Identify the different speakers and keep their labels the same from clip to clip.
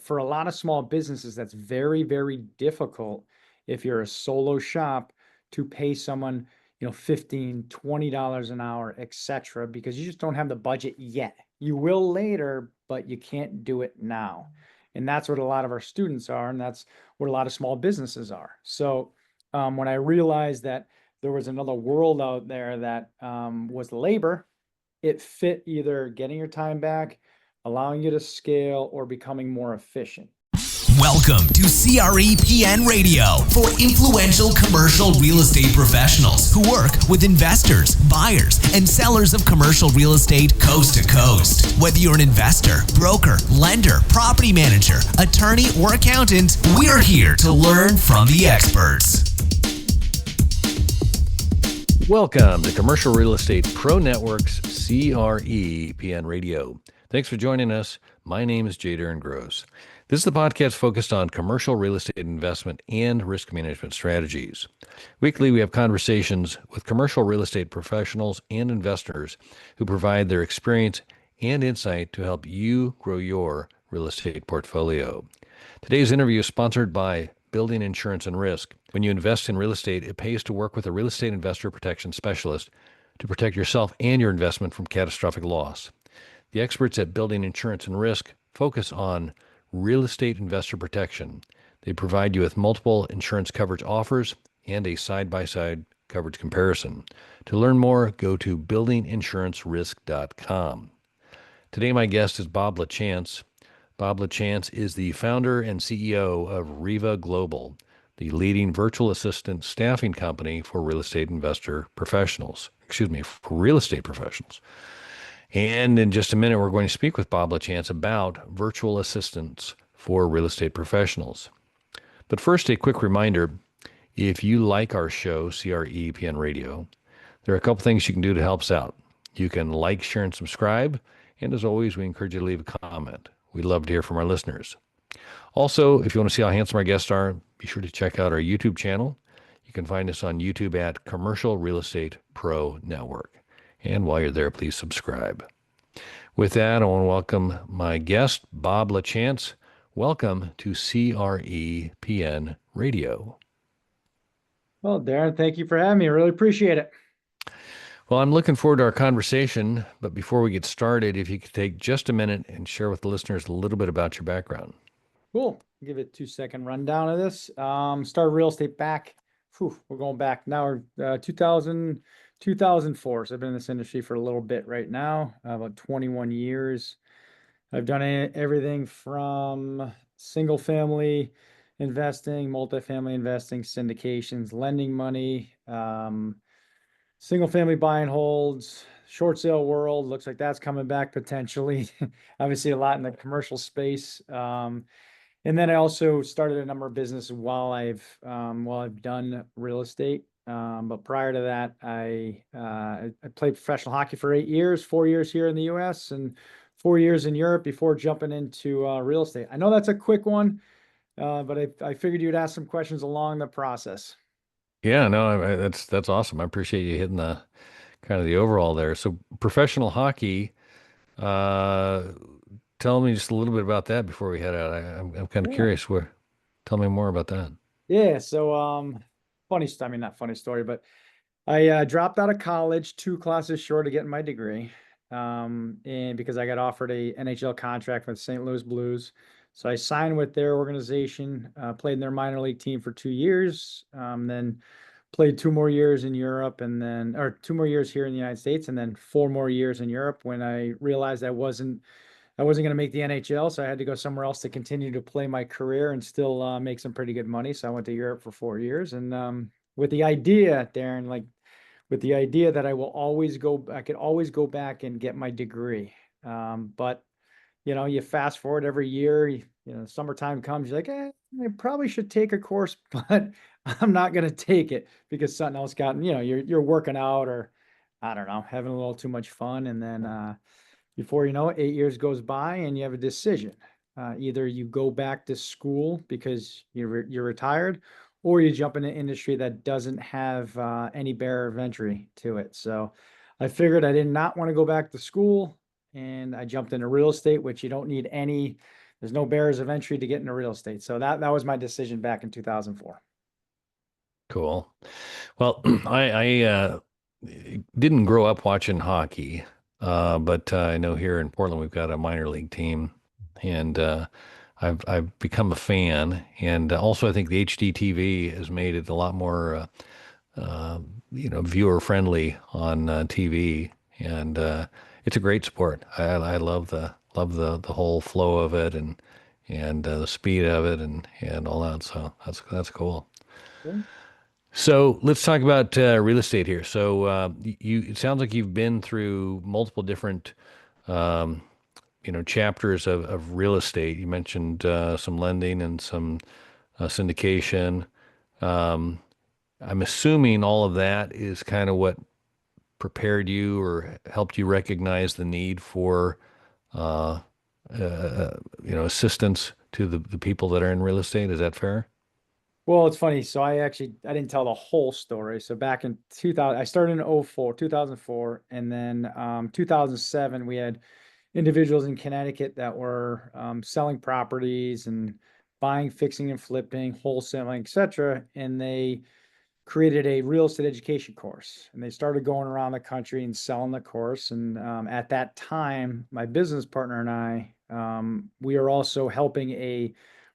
Speaker 1: for a lot of small businesses, that's very, very difficult if you're a solo shop to pay someone, $15, $20 an hour, etc., because you just don't have the budget yet. You will later, but you can't do it now. And that's what a lot of our students are, and that's what a lot of small businesses are. So when I realized that there was another world out there that was labor, it fit either getting your time back, allowing you to scale, or becoming more efficient.
Speaker 2: Welcome to CRE Radio for influential commercial real estate professionals who work with investors, buyers, and sellers of commercial real estate coast to coast. Whether you're an investor, broker, lender, property manager, attorney, or accountant, we're here to learn from the experts.
Speaker 3: Welcome to Commercial Real Estate Pro Network's CRE Radio. Thanks for joining us. My name is Jay Darren Gross. This is the podcast focused on commercial real estate investment and risk management strategies. Weekly, we have conversations with commercial real estate professionals and investors who provide their experience and insight to help you grow your real estate portfolio. Today's interview is sponsored by Building Insurance and Risk. When you invest in real estate, it pays to work with a real estate investor protection specialist to protect yourself and your investment from catastrophic loss. The experts at Building Insurance and Risk focus on real estate investor protection. They provide you with multiple insurance coverage offers and a side-by-side coverage comparison. To learn more, go to buildinginsurancerisk.com. Today, my guest is Bob Lachance. Bob Lachance is the founder and CEO of Riva Global, the leading virtual assistant staffing company for real estate professionals. And in just a minute, we're going to speak with Bob Lachance about virtual assistants for real estate professionals. But first, a quick reminder, if you like our show, CRE Radio, there are a couple things you can do to help us out. You can like, share, and subscribe. And as always, we encourage you to leave a comment. We'd love to hear from our listeners. Also, if you want to see how handsome our guests are, be sure to check out our YouTube channel. You can find us on YouTube at Commercial Real Estate Pro Network. And while you're there, please subscribe. With that, I want to welcome my guest, Bob Lachance. Welcome to CRE Radio.
Speaker 1: Well, Darren, thank you for having me. I really appreciate it.
Speaker 3: Well, I'm looking forward to our conversation, but before we get started, if you could take just a minute and share with the listeners a little bit about your background.
Speaker 1: Cool. I'll give it a 2-second rundown of this. Started real estate back. We're going back now. 2004. So I've been in this industry for a little bit right now, about 21 years. I've done everything from single family investing, multifamily investing, syndications, lending money, single family buy and holds, short sale world. Looks like that's coming back potentially. Obviously a lot in the commercial space. And then I also started a number of businesses while I've done real estate. But prior to that, I played professional hockey for 8 years, 4 years here in the US and 4 years in Europe before jumping into real estate. I know that's a quick one, but I figured you'd ask some questions along the process.
Speaker 3: Yeah, no, that's awesome. I appreciate you hitting the kind of the overall there. So professional hockey, tell me just a little bit about that before we head out. I'm kind of curious. Tell me more about that.
Speaker 1: Yeah, so not funny story, but I dropped out of college 2 classes short of getting my degree, and because I got offered a NHL contract with St. Louis Blues. So I signed with their organization, played in their minor league team for 2 years, then played 2 more years in Europe, or 2 more years here in the United States, and then 4 more years in Europe when I realized I wasn't going to make the NHL, so I had to go somewhere else to continue to play my career and still make some pretty good money. So I went to Europe for 4 years, and with the idea, Darren, that I could always go back and get my degree. But you fast forward every year, summertime comes, you're like, I probably should take a course, but I'm not going to take it because something else you're working out, or I don't know, having a little too much fun. And then before you know it, 8 years goes by and you have a decision. Either you go back to school because you're retired, or you jump in an industry that doesn't have any barrier of entry to it. So I figured I did not want to go back to school, and I jumped into real estate, which you don't need There's no barriers of entry to get into real estate. So that was my decision back in 2004.
Speaker 3: Cool. Well, I didn't grow up watching hockey, but I know here in Portland we've got a minor league team, and I've become a fan. And also, I think the HDTV has made it a lot more viewer friendly on TV, and it's a great sport. I love the whole flow of it and the speed of it and all that. So that's cool. So let's talk about real estate here. So it sounds like you've been through multiple different, um, chapters of real estate. You mentioned some lending and some syndication. Um, I'm assuming all of that is kind of what prepared you or helped you recognize the need for, uh, assistance to the people that are in real estate. Is that fair?
Speaker 1: Well, it's funny. So I didn't tell the whole story. So back in 2000, I started in 2004, and then 2007, we had individuals in Connecticut that were selling properties and buying, fixing, and flipping, wholesaling, etc. And they created a real estate education course, and they started going around the country and selling the course. And at that time, my business partner and I, we are also helping a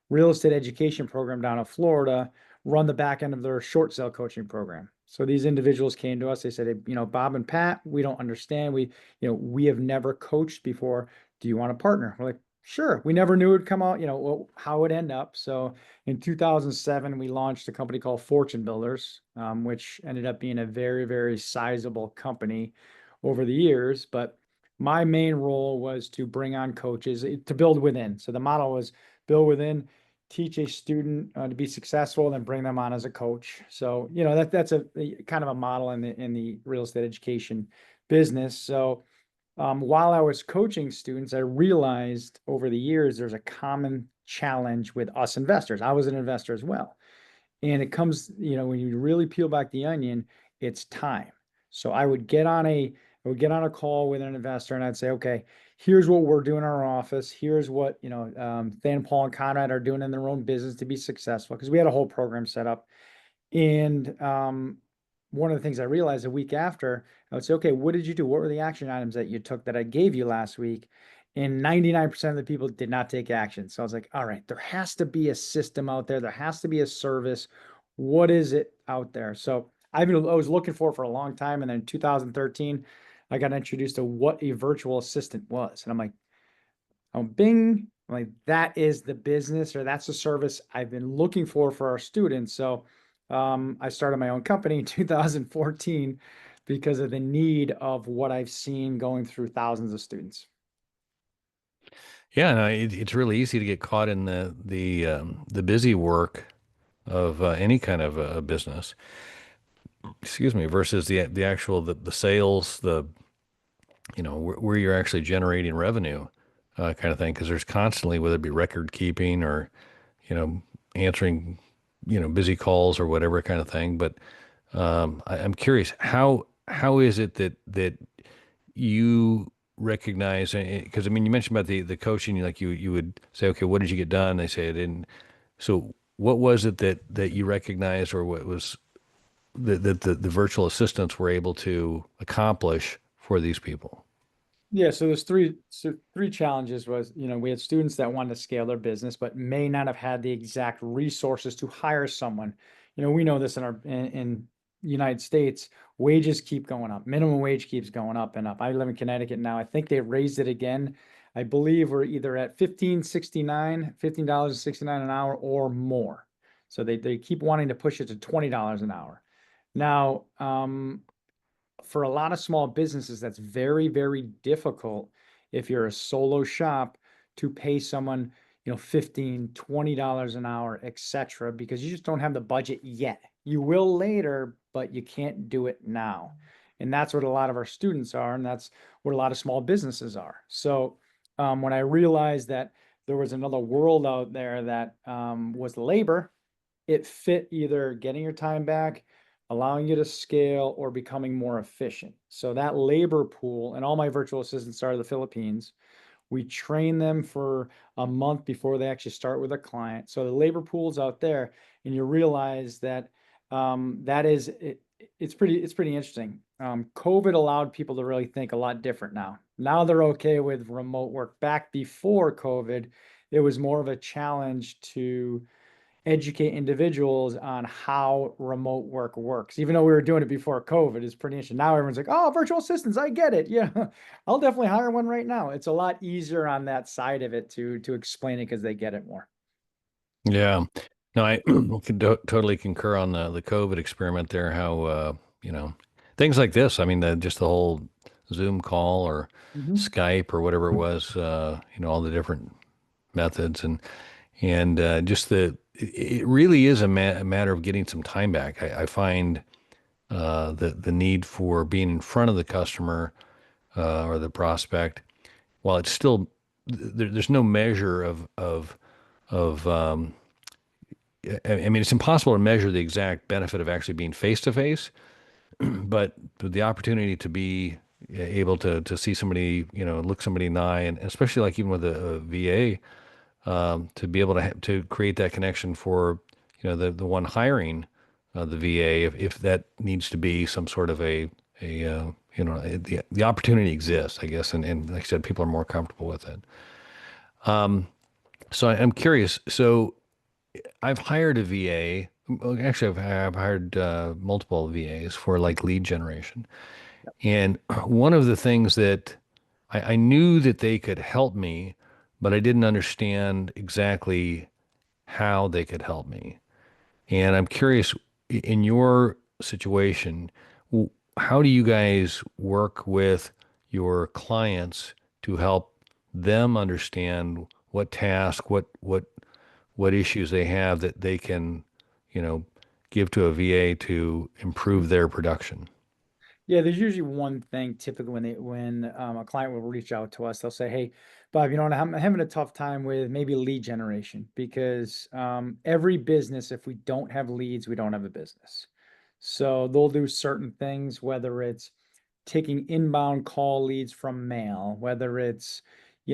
Speaker 1: real estate education program down in Florida run the back end of their short sale coaching program. So these individuals came to us. They said, "Hey, Bob and Pat, we don't understand. We have never coached before. Do you want to partner?" We're like, "Sure." We never knew it would come out, how it would end up. So in 2007, we launched a company called Fortune Builders, which ended up being a very, very sizable company over the years. But my main role was to bring on coaches to build within. So the model was build within, teach a student to be successful, and then bring them on as a coach. So that's a kind of a model in the real estate education business. So while I was coaching students, I realized over the years there's a common challenge with us investors. I was an investor as well. And it comes, when you really peel back the onion, it's time. So I would get on a call with an investor and I'd say, okay, here's what we're doing in our office. Here's what, Than, Paul, and Conrad are doing in their own business to be successful. Because we had a whole program set up. And one of the things I realized a week after, I would say, okay, what did you do? What were the action items that you took that I gave you last week? And 99% of the people did not take action. So I was like, all right, there has to be a system out there. There has to be a service. What is it out there? So I was looking for a long time. And then in 2013, I got introduced to what a virtual assistant was. And I'm like, bing, I'm like, that is the business, or that's the service I've been looking for our students. So I started my own company in 2014 because of the need of what I've seen going through thousands of students.
Speaker 3: Yeah, no, it's really easy to get caught in the busy work of any kind of a business. Excuse me, versus the actual the sales, where you're actually generating revenue, kind of thing. Because there's constantly, whether it be record keeping or answering busy calls or whatever kind of thing. But I'm curious, how is it that you recognize, because I mean, you mentioned about the coaching, like you would say, okay, what did you get done? They say it didn't. So what was it that you recognized, or what was that the virtual assistants were able to accomplish for these people?
Speaker 1: Yeah, so there's three challenges. Was, we had students that wanted to scale their business but may not have had the exact resources to hire someone. We know this in United States, wages keep going up. Minimum wage keeps going up and up. I live in Connecticut now. I think they raised it again. I believe we're either at $15.69 an hour or more. So they keep wanting to push it to $20 an hour. Now, for a lot of small businesses, that's very, very difficult if you're a solo shop to pay someone, $15, $20 an hour, etc., because you just don't have the budget yet. You will later, but you can't do it now. And that's what a lot of our students are, and that's what a lot of small businesses are. So when I realized that there was another world out there that was labor, it fit either getting your time back, allowing you to scale, or becoming more efficient. So that labor pool, and all my virtual assistants are the Philippines, We train them for a month before they actually start with a client. So the labor pool's out there, and you realize that that is it, it's pretty interesting. COVID allowed people to really think a lot different now. Now they're okay with remote work. Back before COVID, it was more of a challenge to educate individuals on how remote work works. Even though we were doing it before COVID, it's pretty interesting. Now everyone's like, "Oh, virtual assistants, I get it. Yeah, I'll definitely hire one right now." It's a lot easier on that side of it to explain it because they get it more.
Speaker 3: Yeah. No, I can totally concur on the COVID experiment there. How things like this. I mean, just the whole Zoom call or
Speaker 1: Mhm.
Speaker 3: Skype or whatever it was. All the different methods and just it really is a matter of getting some time back. I find the need for being in front of the customer or the prospect, while it's still there's no measure of I mean, it's impossible to measure the exact benefit of actually being face to face, but the opportunity to be able to see somebody, look somebody in the eye, and especially like even with a VA, to be able to create that connection for, the one hiring the VA, if that needs to be some sort of the opportunity exists, I guess, and like I said, people are more comfortable with it. So I'm curious. So I've hired a VA. Well, actually, I've hired multiple VAs for like lead generation. And one of the things that I knew that they could help me, but I didn't understand exactly how they could help me. And I'm curious, in your situation, how do you guys work with your clients to help them understand what task, what issues they have that they can, you know, give to a VA to improve their production?
Speaker 1: Yeah, there's usually one thing typically when a client will reach out to us, they'll say, "Hey, Bob, you know what? I'm having a tough time with maybe lead generation because every business, if we don't have leads, we don't have a business." So they'll do certain things, whether it's taking inbound call leads from mail, whether it's,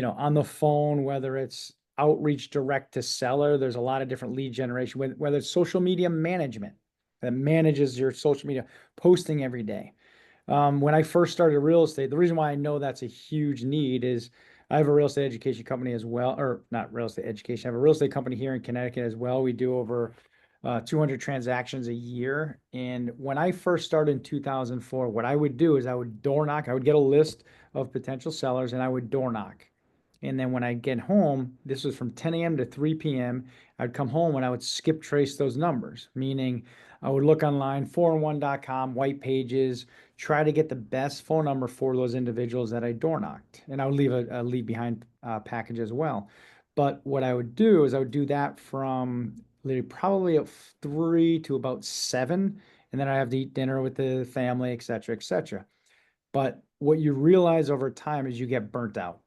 Speaker 1: on the phone, whether it's outreach direct to seller. There's a lot of different lead generation, whether it's social media management that manages your social media posting every day. When I first started real estate, the reason why I know that's a huge need is I have a real estate education company as well, or not real estate education. I have a real estate company here in Connecticut as well. We do over 200 transactions a year. And when I first started in 2004, what I would do is I would door knock. I would get a list of potential sellers and I would door knock. And then when I get home, this was from 10 a.m. to 3 p.m. I'd come home and I would skip trace those numbers, meaning I would look online, 411.com, white pages, try to get the best phone number for those individuals that I door knocked. And I would leave a leave behind package as well. But what I would do is I would do that from literally probably at 3 to about 7. And then I have to eat dinner with the family, et cetera, et cetera. But what you realize over time is you get burnt out.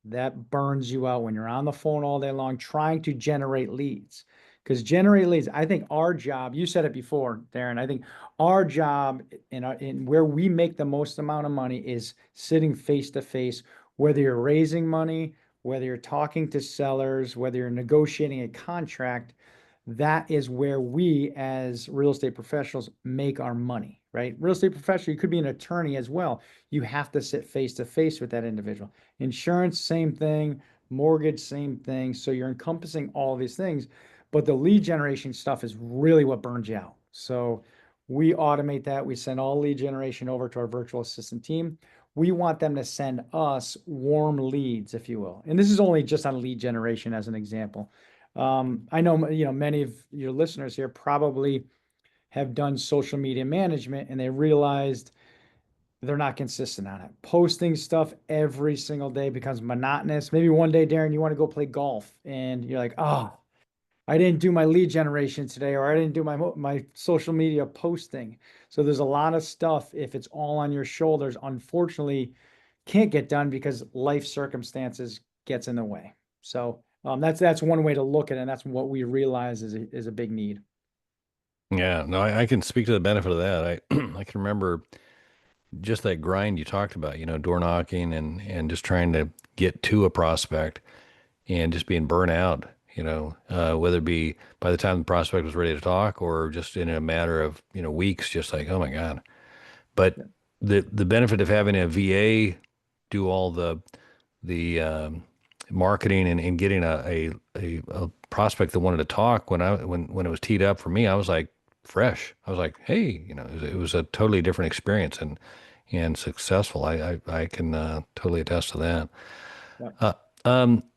Speaker 1: That burns you out when you're on the phone all day long trying to generate leads. Because generate leads, I think our job, you said it before, Darren, I think our job in where we make the most amount of money is sitting face to face, whether you're raising money, whether you're talking to sellers, whether you're negotiating a contract, that is where we as real estate professionals make our money, right? Real estate professional, you could be an attorney as well. You have to sit face to face with that individual. Insurance, same thing. Mortgage, same thing. So you're encompassing all these things, but the lead generation stuff is really what burns you out. So we automate that. We send all lead generation over to our virtual assistant team. We want them to send us warm leads, if you will. And this is only just on lead generation as an example. I know, many of your listeners here probably have done social media management and they realized they're not consistent on it. Posting stuff every single day becomes monotonous. Maybe one day, Darren, you want to go play golf and you're like, oh, I didn't do my lead generation today, or I didn't do my social media posting. So there's a lot of stuff, if it's all on your shoulders, unfortunately can't get done because life circumstances gets in the way. So that's one way to look at it, and that's what we realize is a big need.
Speaker 3: Yeah, no, I can speak to the benefit of that. I I can remember just that grind you talked about, door knocking and just trying to get to a prospect and just being burnt out, whether it be by the time the prospect was ready to talk or just in a matter of, weeks, just like, oh my God. But
Speaker 1: Yeah.
Speaker 3: the benefit of having a VA do all the marketing and getting a prospect that wanted to talk when it was teed up for me, I was like fresh. I was like, hey, it was a totally different experience and successful. I can totally attest to that.
Speaker 1: Yeah.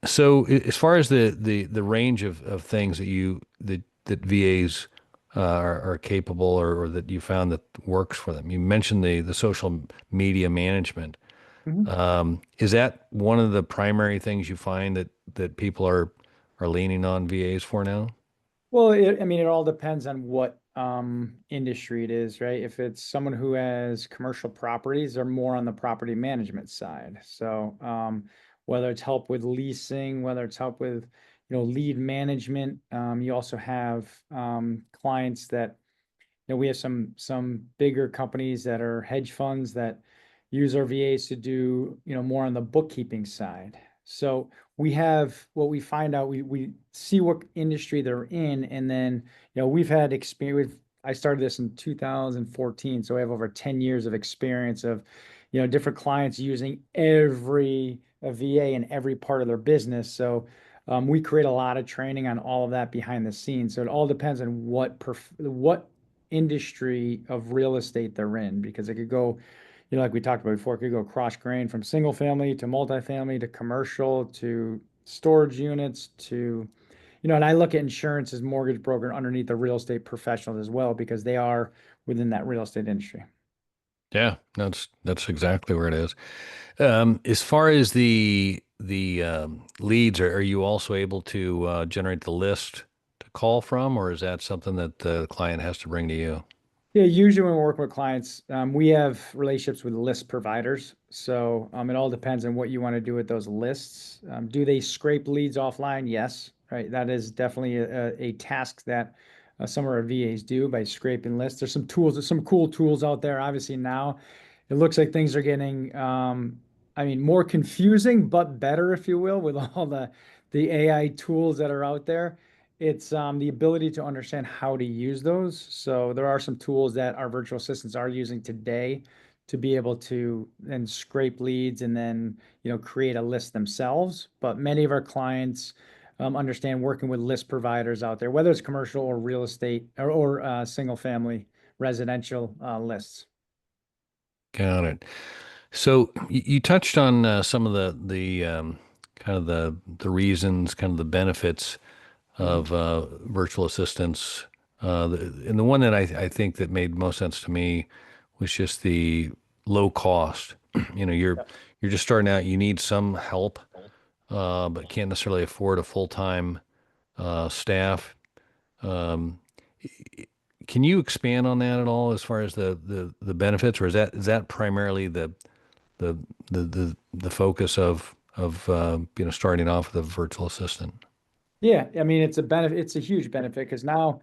Speaker 3: So as far as the range of things that VAs are capable or that you found that works for them, you mentioned the social media management.
Speaker 1: Mhm.
Speaker 3: Is that one of the primary things you find that people are leaning on VAs for now?
Speaker 1: Well, I mean, it all depends on what industry it is, right? If it's someone who has commercial properties, they're more on the property management side. So whether it's help with leasing, whether it's help with, lead management, you also have clients that we have some bigger companies that are hedge funds that use our VAs to do, more on the bookkeeping side. So we have what we find out, we see what industry they're in, and then, we've had experience. I started this in 2014, so I have over 10 years of experience of, different clients using every a VA in every part of their business. So we create a lot of training on all of that behind the scenes. So it all depends on what industry of real estate they're in, because it could go, like we talked about before, it could go cross grain from single family to multifamily to commercial to storage units to, and I look at insurance as mortgage broker underneath the real estate professionals as well, because they are within that real estate industry.
Speaker 3: Yeah, that's exactly where it is. As far as the leads, are you also able to generate the list to call from, or is that something that the client has to bring to you?
Speaker 1: Yeah, usually when we're working with clients, we have relationships with list providers. So it all depends on what you want to do with those lists. Do they scrape leads offline? Yes, right. That is definitely a task that some of our VAs do by scraping lists. There's some tools, there's some cool tools out there. Obviously now it looks like things are getting, I mean, more confusing, but better, if you will, with all the AI tools that are out there. It's the ability to understand how to use those. So there are some tools that our virtual assistants are using today to be able to then scrape leads and then, create a list themselves. But many of our clients understand working with list providers out there, whether it's commercial or real estate or single family residential lists.
Speaker 3: Got it. So you touched on some of the kind of the reasons, kind of the benefits
Speaker 1: Mhm.
Speaker 3: of virtual assistants. And the one that I think that made most sense to me was just the low cost. You know, you're just starting out. You need some help, but can't necessarily afford a full-time staff. Um, can you expand on that at all as far as the benefits, or is that primarily the the focus of starting off with a virtual assistant?
Speaker 1: Yeah, I mean, it's a benefit. It's a huge benefit because now,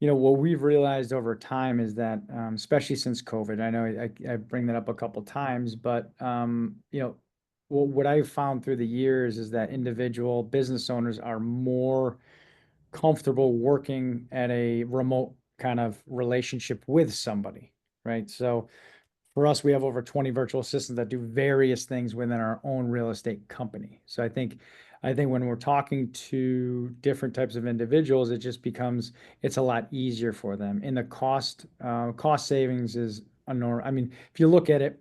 Speaker 1: what we've realized over time is that, especially since COVID, I know I bring that up a couple times, but what I've found through the years is that individual business owners are more comfortable working at a remote kind of relationship with somebody, right? So for us, we have over 20 virtual assistants that do various things within our own real estate company. So I think when we're talking to different types of individuals, it just becomes it's a lot easier for them. And the cost savings is enormous. I mean, if you look at it,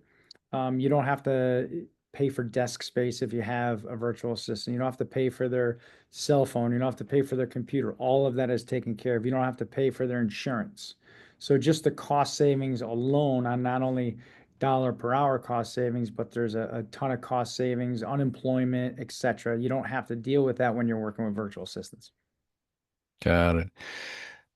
Speaker 1: you don't have to pay for desk space if you have a virtual assistant. You don't have to pay for their cell phone. You don't have to pay for their computer. All of that is taken care of. You don't have to pay for their insurance. So just the cost savings alone on not only dollar per hour cost savings, but there's a ton of cost savings, unemployment, et cetera. You don't have to deal with that when you're working with virtual assistants.
Speaker 3: Got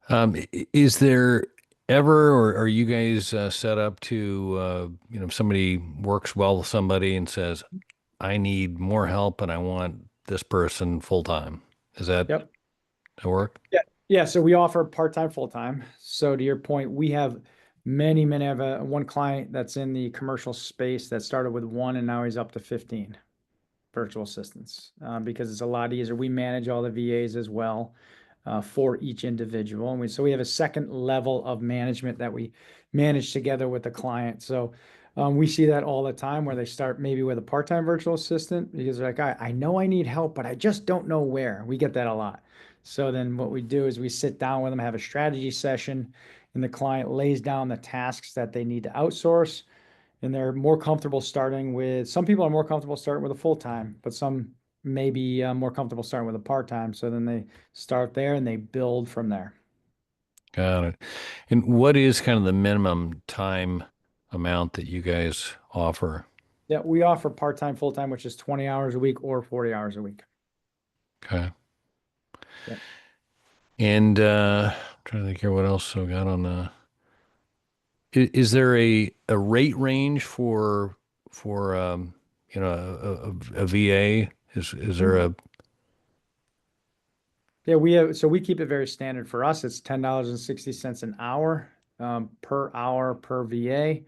Speaker 3: it. Is there ever, or are you guys set up to, if somebody works well with somebody and says, I need more help and I want this person full time? Is
Speaker 1: Yep.
Speaker 3: that work?
Speaker 1: Yeah. Yeah. So we offer part-time, full-time. So to your point, we have Many have one client that's in the commercial space that started with one and now he's up to 15 virtual assistants because it's a lot easier. We manage all the VAs as well for each individual. So we have a second level of management that we manage together with the client. So we see that all the time where they start maybe with a part-time virtual assistant because they're like, I know I need help, but I just don't know where. We get that a lot. So then what we do is we sit down with them, have a strategy session, and the client lays down the tasks that they need to outsource. And they're more comfortable starting with, some people are more comfortable starting with a full-time, but some may be more comfortable starting with a part-time. So then they start there and they build from there.
Speaker 3: Got it. And what is kind of the minimum time amount that you guys offer?
Speaker 1: Yeah, we offer part-time, full-time, which is 20 hours a week or 40 hours a week.
Speaker 3: Okay.
Speaker 1: Yeah.
Speaker 3: And I'm trying to think here what else I got on is there a rate range for a VA? Is there a
Speaker 1: Yeah, we keep it very standard for us. It's $10.60 an hour per hour per VA.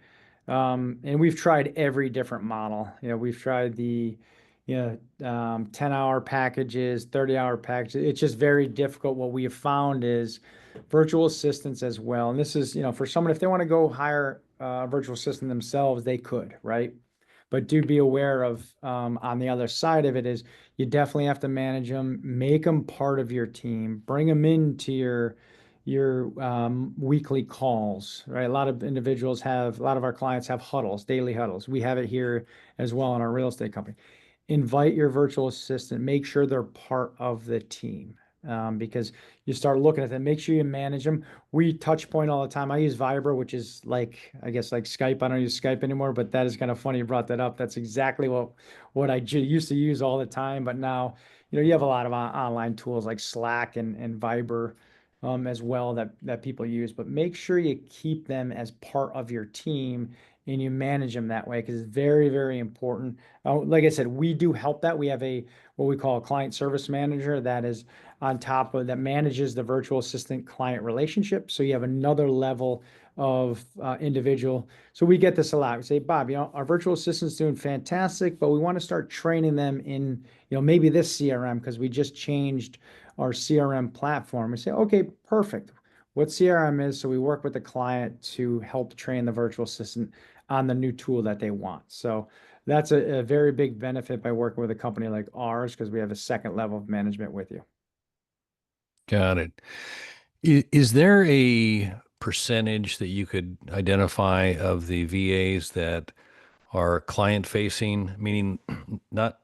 Speaker 1: And we've tried every different model. We've tried the 10-hour packages, 30-hour packages. It's just very difficult. What we have found is virtual assistants as well. And this is, for someone, if they want to go hire a virtual assistant themselves, they could, right? But do be aware of on the other side of it is you definitely have to manage them, make them part of your team, bring them into your weekly calls, right? A lot of our clients have huddles, daily huddles. We have it here as well in our real estate company. Invite your virtual assistant, make sure they're part of the team. Because you start looking at them, make sure you manage them. We touch point all the time. I use Viber, which is like, I guess like Skype. I don't use Skype anymore, but that is kind of funny you brought that up. That's exactly what I used to use all the time. But now, you have a lot of online tools like Slack and Viber as well that people use. But make sure you keep them as part of your team and you manage them that way because it's very, very important. Like I said, we do help that. We have what we call a client service manager that is on top of that manages the virtual assistant client relationship. So you have another level of individual. So we get this a lot. We say, Bob, our virtual assistant's doing fantastic, but we want to start training them in, maybe this CRM because we just changed our CRM platform. We say, okay, perfect. What CRM is, so we work with the client to help train the virtual assistant on the new tool that they want. So that's a very big benefit by working with a company like ours because we have a second level of management with you.
Speaker 3: got it? Is there a percentage that you could identify of the VAs that are client facing, meaning not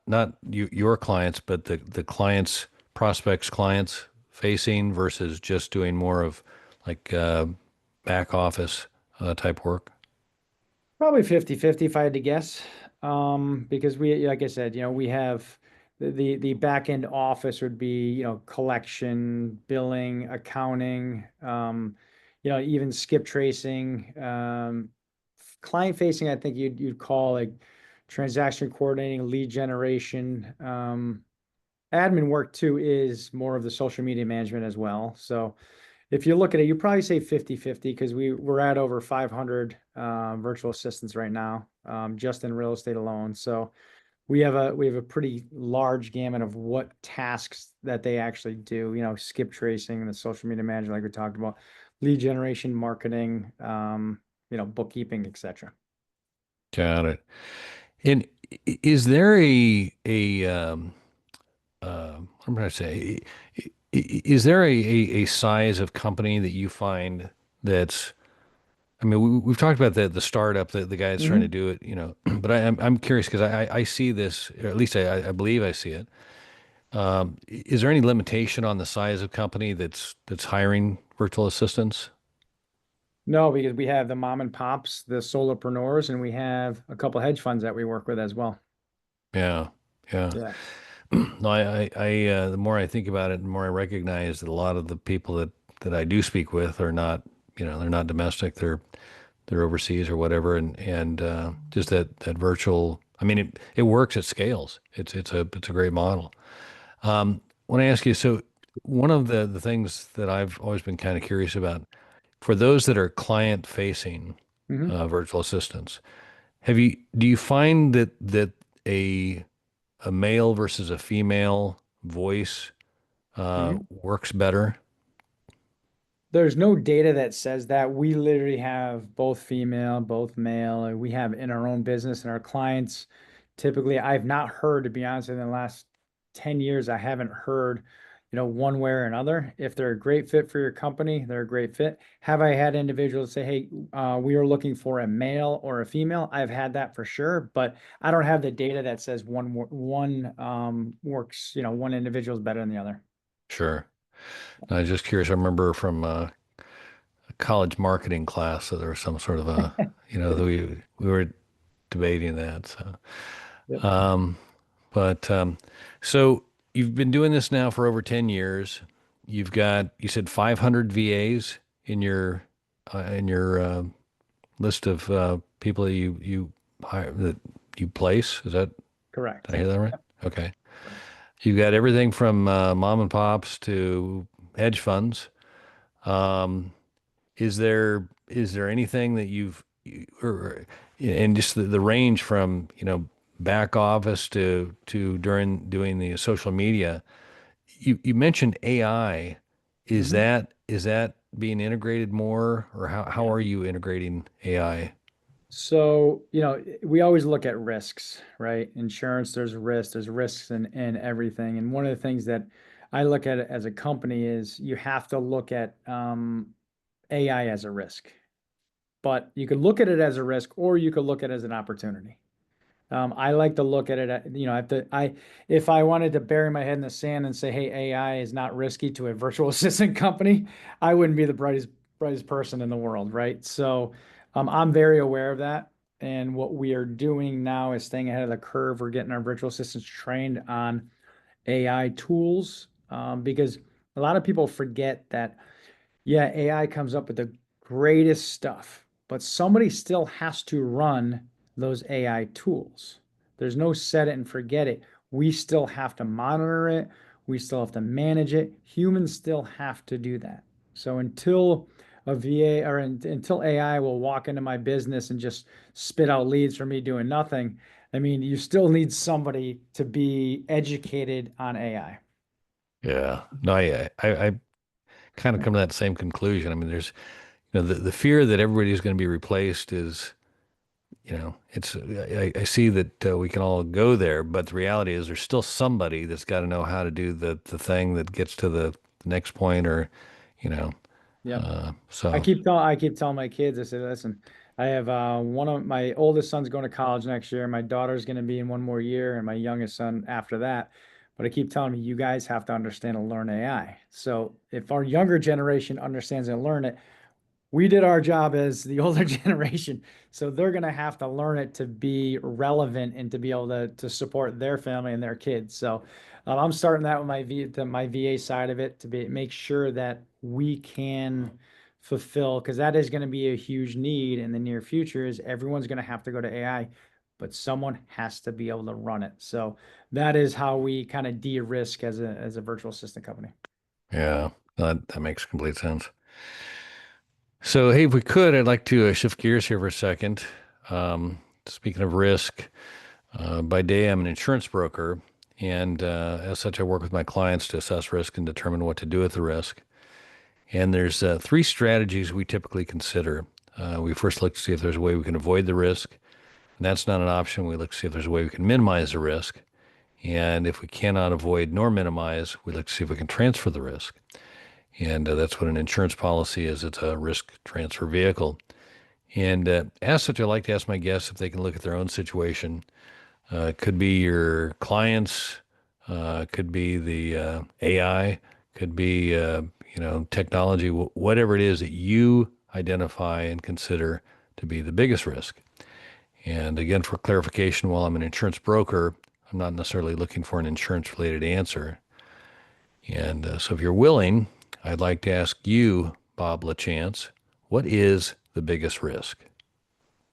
Speaker 3: your clients, but the clients, prospects, clients facing versus just doing more of like back office type work?
Speaker 1: Probably 50-50 if I had to guess. Because like I said, we have the back end office would be, collection, billing, accounting, even skip tracing, client facing, I think you'd call like transaction coordinating, lead generation. Admin work too is more of the social media management as well. So if you look at it, you probably say 50-50 because we're at over 500 virtual assistants right now, just in real estate alone. So we have a pretty large gamut of what tasks that they actually do, skip tracing, the social media manager, like we talked about, lead generation, marketing, bookkeeping, etc.
Speaker 3: Got it. And is there what am I going to say? Is there a size of company that you find that's, I mean, we've talked about the startup, the guy that's trying to do it, but I'm curious because I see this, or at least I believe I see it. Is there any limitation on the size of company that's hiring virtual assistants?
Speaker 1: No, because we have the mom and pops, the solopreneurs, and we have a couple hedge funds that we work with as well.
Speaker 3: Yeah, yeah.
Speaker 1: Yeah.
Speaker 3: No, the more I think about it, the more I recognize that a lot of the people that I do speak with are not, they're not domestic. They're overseas or whatever, and just that virtual. I mean, it works. It scales. It's a great model. Want to ask you, so one of the things that I've always been kind of curious about, for those that are client facing
Speaker 1: Mhm.
Speaker 3: virtual assistants, do you find that a a male versus a female voice
Speaker 1: Mhm.
Speaker 3: works better?
Speaker 1: There's no data that says that. We literally have both female, both male, and we have in our own business and our clients. Typically, I've not heard, to be honest, in the last 10 years, I haven't heard, one way or another. If they're a great fit for your company, they're a great fit. Have I had individuals say, hey, we are looking for a male or a female? I've had that for sure, but I don't have the data that says one works, one individual is better than the other.
Speaker 3: Sure. I was just curious. I remember from a college marketing class, so there was some sort of a, we were debating that.
Speaker 1: Yep.
Speaker 3: Um, but so you've been doing this now for over 10 years. You've got, you said 500 VAs in your list of people that you hire that you place. Did
Speaker 1: Correct.
Speaker 3: I hear that right? Okay. You've got everything from mom and pops to hedge funds. Um, is there anything that or and just the range from, back office to during doing the social media? You mentioned AI.
Speaker 1: Mhm.
Speaker 3: Is that being integrated more, or how are you integrating AI?
Speaker 1: So, we always look at risks, right? Insurance, there's risks in everything. And one of the things that I look at as a company is you have to look at AI as a risk. But you could look at it as a risk or you could look at it as an opportunity. I like to look at it, if I wanted to bury my head in the sand and say, hey, AI is not risky to a virtual assistant company, I wouldn't be the brightest person in the world, right? So I'm very aware of that. And what we are doing now is staying ahead of the curve. We're getting our virtual assistants trained on AI tools because a lot of people forget that yeah, AI comes up with the greatest stuff, but somebody still has to run those AI tools. There's no set it and forget it. We still have to monitor it. We still have to manage it. Humans still have to do that. So until a VA until AI will walk into my business and just spit out leads for me doing nothing, I mean, you still need somebody to be educated on AI.
Speaker 3: Yeah. No, I kind of come to that same conclusion. I mean, there's, the fear that everybody's going to be replaced is, I see that we can all go there, but the reality is there's still somebody that's got to know how to do the thing that gets to the next point, or, you know,
Speaker 1: Yep.
Speaker 3: so
Speaker 1: I keep telling my kids, I said, listen, I have one of my oldest son's going to college next year. My daughter's going to be in one more year, and my youngest son after that. But I keep telling me, you guys have to understand and learn AI. So if our younger generation understands and learn it, we did our job as the older generation. So they're going to have to learn it to be relevant and to be able to support their family and their kids. So I'm starting that with my VA side of it to make sure that we can fulfill, because that is going to be a huge need in the near future, is everyone's going to have to go to AI, but someone has to be able to run it. So that is how we kind of de-risk as a virtual assistant company.
Speaker 3: yeah, that makes complete sense. So, hey, if we could, I'd like to shift gears here for a second. Speaking of risk, by day I'm an insurance broker, and as such, I work with my clients to assess risk and determine what to do with the risk. And there's three strategies we typically consider. We first look to see if there's a way we can avoid the risk, and that's not an option. We look to see if there's a way we can minimize the risk, and if we cannot avoid nor minimize, we look to see if we can transfer the risk. And that's what an insurance policy is. It's a risk transfer vehicle. And as such, I like to ask my guests if they can look at their own situation. It could be your clients, could be the AI, could be technology, whatever it is that you identify and consider to be the biggest risk. And again, for clarification, while I'm an insurance broker, I'm not necessarily looking for an insurance-related answer. And so, if you're willing, I'd like to ask you, Bob Lachance, what is the biggest risk?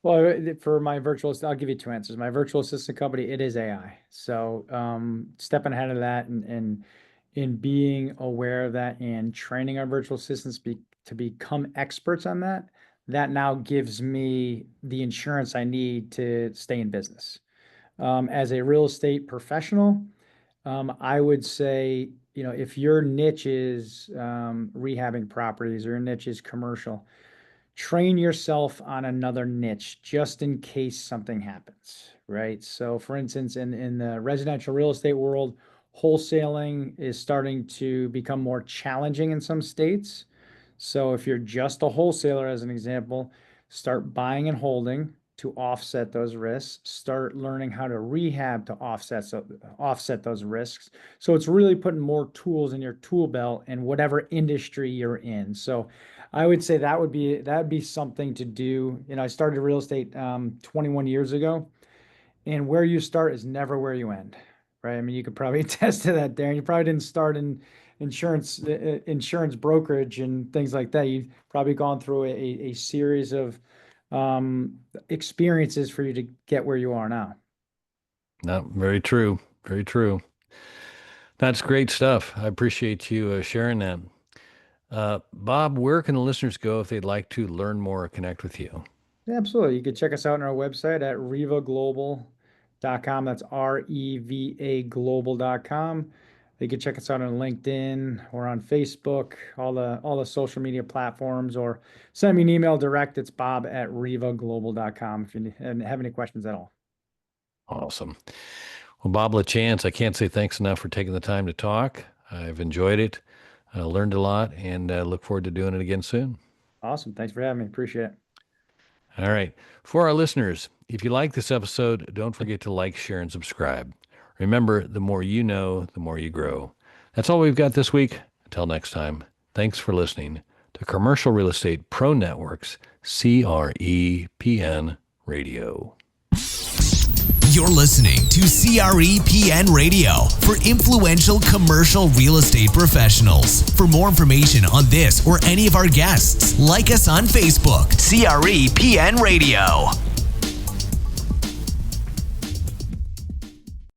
Speaker 1: Well, for my I'll give you two answers. My virtual assistant company, it is AI. So, stepping ahead of that and in being aware of that and training our virtual assistants to become experts on that, that now gives me the insurance I need to stay in business. As a real estate professional, I would say, if your niche is rehabbing properties or your niche is commercial, train yourself on another niche just in case something happens, right? So for instance, in the residential real estate world, wholesaling is starting to become more challenging in some states. So if you're just a wholesaler, as an example, start buying and holding to offset those risks. Start learning how to rehab to offset those risks. So it's really putting more tools in your tool belt in whatever industry you're in. So I would say that'd be something to do. I started real estate 21 years ago, and where you start is never where you end, right? I mean, you could probably attest to that, Darren. You probably didn't start in insurance brokerage and things like that. You've probably gone through a series of experiences for you to get where you are now.
Speaker 3: No, very true. Very true. That's great stuff. I appreciate you sharing that. Bob, where can the listeners go if they'd like to learn more or connect with you?
Speaker 1: Yeah, absolutely. You can check us out on our website at rivaglobal.com. That's REVA global.com. You can check us out on LinkedIn or on Facebook, all the social media platforms, or send me an email direct. It's bob@rivaglobal.com if you have any questions at all.
Speaker 3: Awesome. Well, Bob Lachance, I can't say thanks enough for taking the time to talk. I've enjoyed it. I learned a lot, and look forward to doing it again soon.
Speaker 1: Awesome. Thanks for having me. Appreciate it.
Speaker 3: All right. For our listeners, if you like this episode, don't forget to like, share, and subscribe. Remember, the more you know, the more you grow. That's all we've got this week. Until next time, thanks for listening to Commercial Real Estate Pro Network's CREPN Radio.
Speaker 2: You're listening to CREPN Radio for influential commercial real estate professionals. For more information on this or any of our guests, like us on Facebook, CREPN Radio.